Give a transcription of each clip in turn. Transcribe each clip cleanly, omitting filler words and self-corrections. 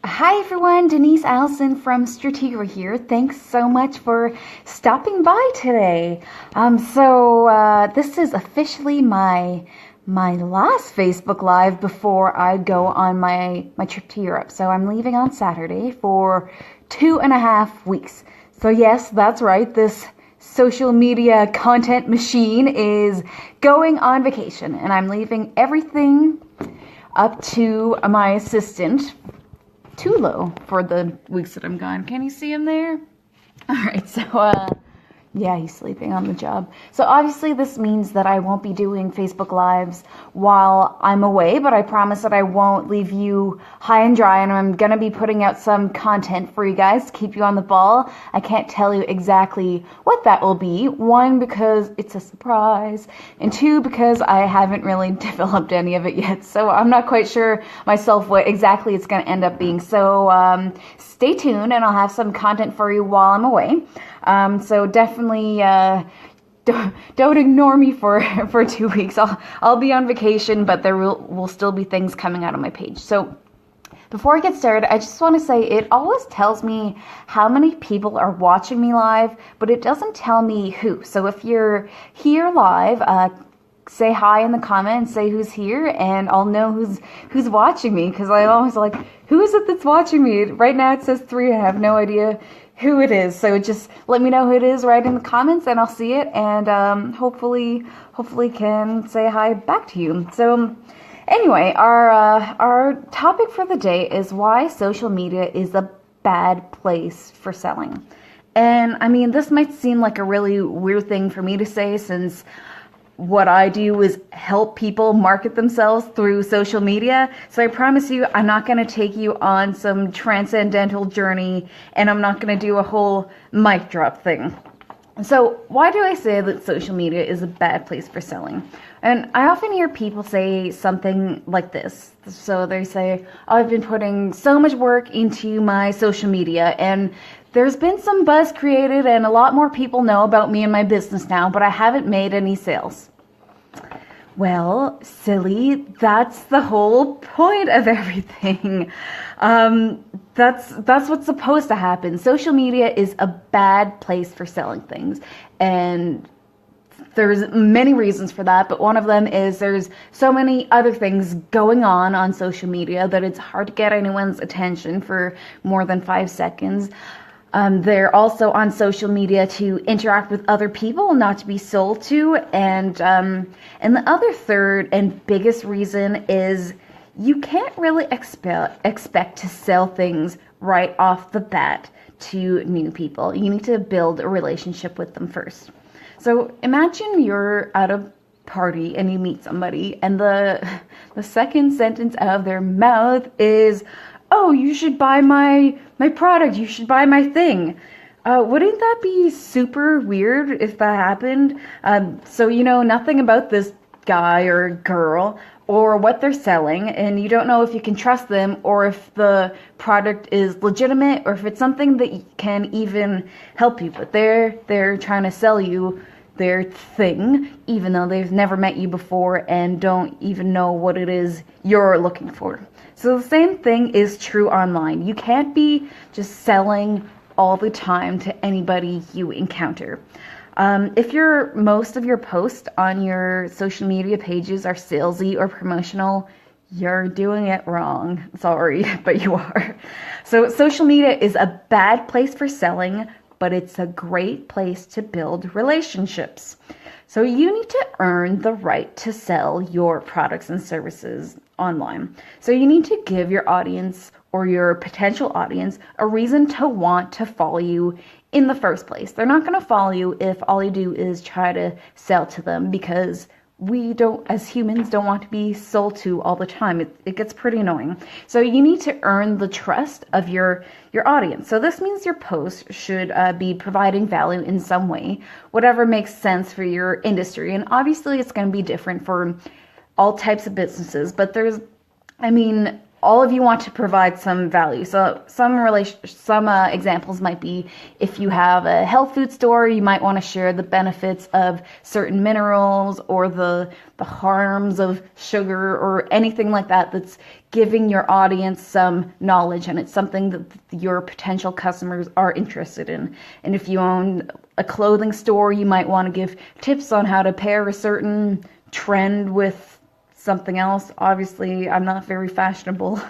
Hi everyone, Denise Allison from Strategra here. Thanks so much for stopping by today. This is officially my last Facebook Live before I go on my trip to Europe. So I'm leaving on Saturday for 2.5 weeks. So yes, that's right. This social media content machine is going on vacation, and I'm leaving everything up to my assistant Tulo for the weeks that I'm gone. Can you see him there? All right, yeah, he's sleeping on the job. So obviously this means that I won't be doing Facebook Lives while I'm away, but I promise that I won't leave you high and dry, and I'm going to be putting out some content for you guys to keep you on the ball. I can't tell you exactly what that will be. One, because it's a surprise, and two, because I haven't really developed any of it yet, so I'm not quite sure myself what exactly it's going to end up being. So stay tuned, and I'll have some content for you while I'm away. So definitely don't ignore me for 2 weeks. I'll be on vacation, but there will still be things coming out on my page. So before I get started, I just want to say it always tells me how many people are watching me live, but it doesn't tell me who. So if you're here live, say hi in the comments, say who's here, and I'll know who's watching me, because I always like, who is it that's watching me? Right now it says 3. I have no idea who it is, so just let me know who it is right in the comments, and I'll see it, and hopefully can say hi back to you. So anyway, our topic for the day is why social media is a bad place for selling. And I mean, this might seem like a really weird thing for me to say, since what I do is help people market themselves through social media. So I promise you, I'm not going to take you on some transcendental journey, and I'm not going to do a whole mic drop thing. So why do I say that social media is a bad place for selling? And I often hear people say something like this. So they say, oh, I've been putting so much work into my social media, and there's been some buzz created, and a lot more people know about me and my business now, but I haven't made any sales. Well, silly, that's the whole point of everything. That's what's supposed to happen. Social media is a bad place for selling things, and there's many reasons for that, but one of them is there's so many other things going on social media that it's hard to get anyone's attention for more than 5 seconds. They're also on social media to interact with other people, not to be sold to. And the other third and biggest reason is you can't really expect to sell things right off the bat to new people. You need to build a relationship with them first. So imagine you're at a party and you meet somebody, and the second sentence out of their mouth is, oh, you should buy my product, you should buy my thing. Wouldn't that be super weird if that happened? So you know nothing about this guy or girl or what they're selling, and you don't know if you can trust them, or if the product is legitimate, or if it's something that can even help you. But they're trying to sell you their thing, even though they've never met you before and don't even know what it is you're looking for. So the same thing is true online. You can't be just selling all the time to anybody you encounter. If most of your posts on your social media pages are salesy or promotional, you're doing it wrong. Sorry, but you are. So social media is a bad place for selling, but it's a great place to build relationships. So you need to earn the right to sell your products and services online. So you need to give your audience, or your potential audience, a reason to want to follow you in the first place. They're not going to follow you if all you do is try to sell to them, because we don't, as humans, don't want to be sold to all the time. It gets pretty annoying. So you need to earn the trust of your audience. So this means your post should be providing value in some way, whatever makes sense for your industry. And obviously it's going to be different for all types of businesses, but all of you want to provide some value. So some examples might be, if you have a health food store, you might want to share the benefits of certain minerals or the harms of sugar or anything like that that's giving your audience some knowledge, and it's something that your potential customers are interested in. And if you own a clothing store, you might want to give tips on how to pair a certain trend with something else. Obviously, I'm not very fashionable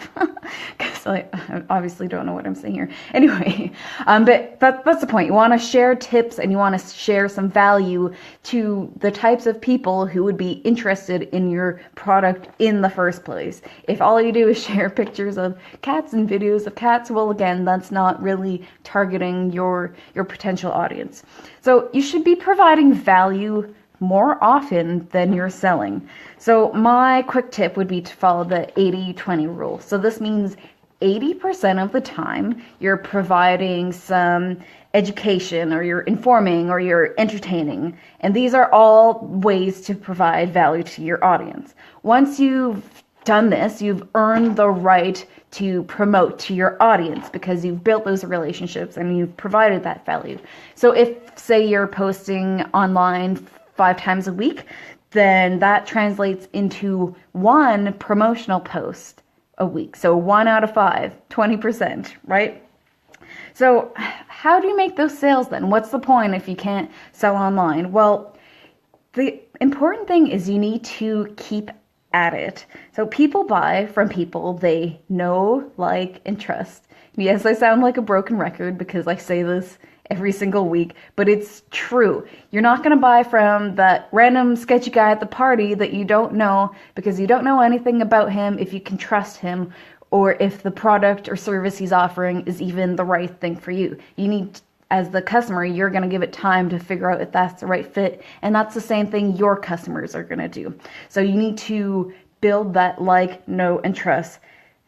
because I obviously don't know what I'm saying here. Anyway, but that's the point. You want to share tips and you want to share some value to the types of people who would be interested in your product in the first place. If all you do is share pictures of cats and videos of cats, well, again, that's not really targeting your potential audience. So you should be providing value more often than you're selling. So my quick tip would be to follow the 80-20 rule. So this means 80% of the time you're providing some education, or you're informing, or you're entertaining. And these are all ways to provide value to your audience. Once you've done this, you've earned the right to promote to your audience because you've built those relationships and you've provided that value. So if, say, you're posting online 5 times a week, then that translates into 1 promotional post a week. So 1 out of 5, 20%, right? So how do you make those sales then? What's the point if you can't sell online? Well, the important thing is you need to keep at it. So people buy from people they know, like, and trust. Yes, I sound like a broken record because I say this every single week, but it's true. You're not going to buy from that random sketchy guy at the party that you don't know, because you don't know anything about him, if you can trust him, or if the product or service he's offering is even the right thing for you. You need, as the customer, you're going to give it time to figure out if that's the right fit, and that's the same thing your customers are going to do. So you need to build that like, know, and trust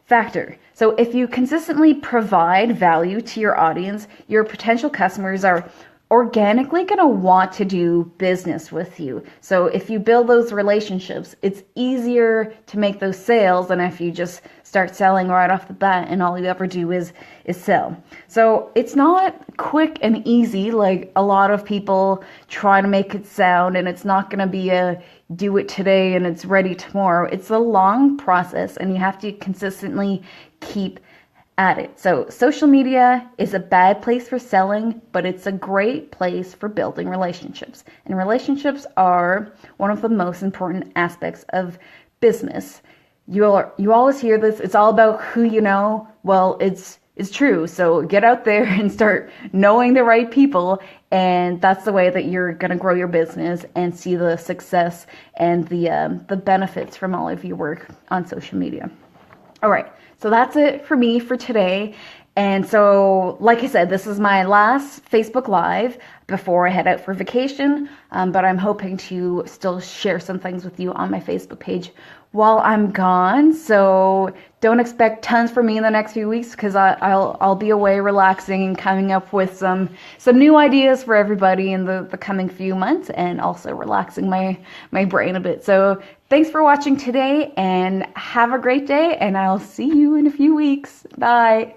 factor. So if you consistently provide value to your audience, your potential customers are organically going to want to do business with you. So if you build those relationships, it's easier to make those sales than if you just start selling right off the bat and all you ever do is sell. So it's not quick and easy like a lot of people try to make it sound, and it's not going to be a do it today and it's ready tomorrow. It's a long process and you have to consistently keep at it. So social media is a bad place for selling, but it's a great place for building relationships. And relationships are one of the most important aspects of business. You always hear this, it's all about who you know. Well, it's true. So get out there and start knowing the right people, and that's the way that you're going to grow your business and see the success and the benefits from all of your work on social media. All right. So that's it for me for today. And so, like I said, this is my last Facebook Live before I head out for vacation, but I'm hoping to still share some things with you on my Facebook page while I'm gone. So don't expect tons from me in the next few weeks, because I'll be away relaxing and coming up with some new ideas for everybody in the coming few months, and also relaxing my brain a bit. So thanks for watching today, and have a great day, and I'll see you in a few weeks. Bye.